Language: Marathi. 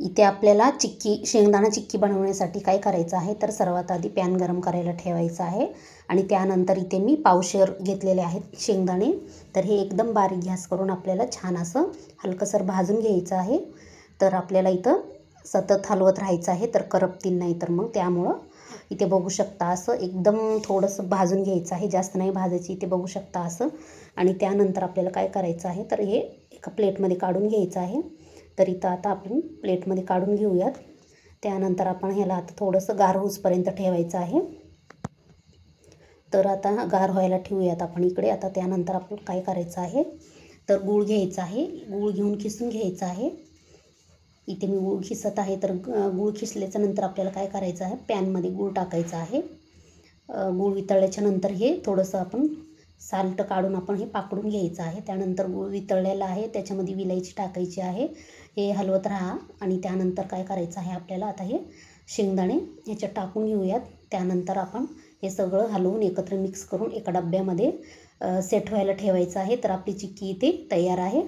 इथे आपल्याला शेंगदाणा चिक्की बनवण्यासाठी काय करायचं आहे, तर सर्वात आधी पॅन गरम करायला ठेवायचं आहे आणि त्यानंतर इथे मी पावशेर घेतलेले आहेत शेंगदाणे. तर हे एकदम बारीक गॅस करून आपल्याला छान असं हलकंसर भाजून घ्यायचं आहे. तर आपल्याला इथं सतत हलवत राहायचं आहे, तर करपतील नाही. तर मग त्यामुळं इथे बघू शकता असं एकदम थोडंसं भाजून घ्यायचं आहे, जास्त नाही भाजायची. इथे बघू शकता असं. आणि त्यानंतर आपल्याला काय करायचं आहे, तर हे एका प्लेटमध्ये काढून घ्यायचं आहे. तर इथं आता आपण प्लेटमध्ये काढून घेऊयात. त्यानंतर आपण ह्याला आता थोडंसं गार होईपर्यंत ठेवायचं आहे. तर आता गार व्हायला ठेवूयात आपण इकडे. आता त्यानंतर आपण काय करायचं आहे, तर गूळ घ्यायचा आहे. गूळ घेऊन खिसून घ्यायचा आहे. इथे मी गूळ खिसत आहे. तर गूळ खिसल्याच्या नंतर आपल्याला काय करायचं आहे, पॅनमध्ये गूळ टाकायचा आहे. गूळ वितळल्याच्या नंतर हे थोडंसं आपण साल्ट काढून आपण हे पाकडून घ्यायचं आहे. त्यानंतर गूळ वितळलेला आहे, त्याच्यामध्ये विलायची टाकायची आहे. हे हलवत राहा आणि त्यानंतर काय करायचं आहे आपल्याला, आता हे शेंगदाणे ह्याच्यात टाकून घेऊयात. त्यानंतर आपण हे सगळं हलवून एकत्र मिक्स करून एका डब्यामध्ये सेट व्हायला ठेवायचं आहे. तर आपली चिक्की इथे तयार आहे.